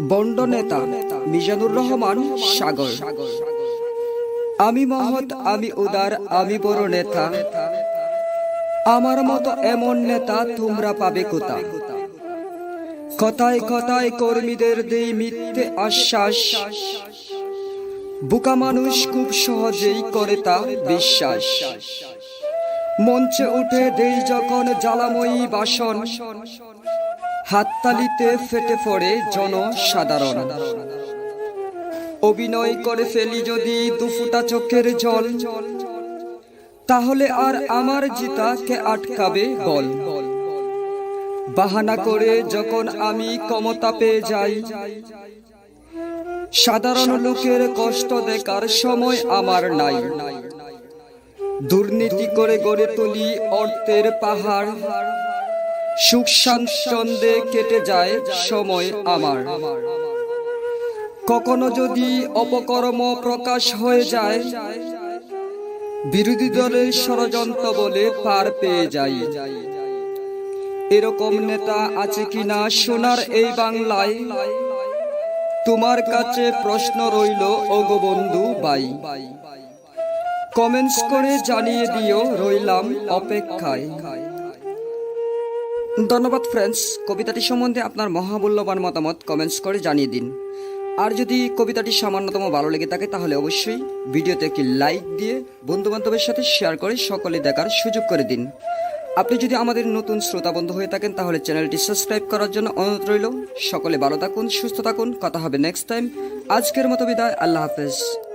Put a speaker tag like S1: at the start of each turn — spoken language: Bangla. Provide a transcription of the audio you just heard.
S1: বন্ড নেতা মিজানুর রহমান সাগর। আমি মহৎ, আমি উদার, আমি বড় নেতা। আমার মতো এমন নেতা তোমরা পাবে কোথা? কথায় কথায় কর্মীদের দেই মিথ্যে আশ্বাস। বোকা মানুষ খুব সহজেই করে তা বিশ্বাস। মঞ্চে উঠে দেই যখন জ্বালাময়ী ভাষণ, হাততালিতে ফেটে পড়ে জনসাধারণ। অভিনয় করে ফেলি যদি দুফোঁটা চোখের জল, তাহলে আর আমার জিতা কে আটকাবে বল? বাহানা করে যখন আমি ক্ষমতা পেয়ে যাই, সাধারণ লোকের কষ্ট দেখার সময় আমার নাই। দুর্নীতি করে গড়ে তুলি অর্থের পাহাড়, সুখ স্বাচ্ছন্দ্যে কেটে যায় সময় আমার। কখনো যদি অপকর্ম প্রকাশ হয়ে যায়, বিরোধী দলের ষড়যন্ত্র বলে পার পেয়ে যাই। এরকম নেতা আছে কিনা সোনার এই বাংলায়? তোমার কাছে প্রশ্ন রইল ওগো বন্ধু ভাই। কমেন্টস করে জানিয়ে দিও, রইলাম অপেক্ষায়। ধন্যবাদ ফ্রেন্ডস। কবিতাটি সম্বন্ধে আপনার মহামূল্যবান মতামত কমেন্টস করে জানিয়ে দিন। আর যদি কবিতাটি সামান্যতম ভালো লেগে থাকে তাহলে অবশ্যই ভিডিওতে একটি লাইক দিয়ে বন্ধু বান্ধবের সাথে শেয়ার করে সকলে দেখার সুযোগ করে দিন। আপনি যদি আমাদের নতুন শ্রোতা বন্ধু হয়ে থাকেন তাহলে চ্যানেলটি সাবস্ক্রাইব করার জন্য অনুরোধ রইল। সকলে ভালো থাকুন, সুস্থ থাকুন। কথা হবে নেক্সট টাইম। আজকের মতো বিদায়। আল্লাহ হাফেজ।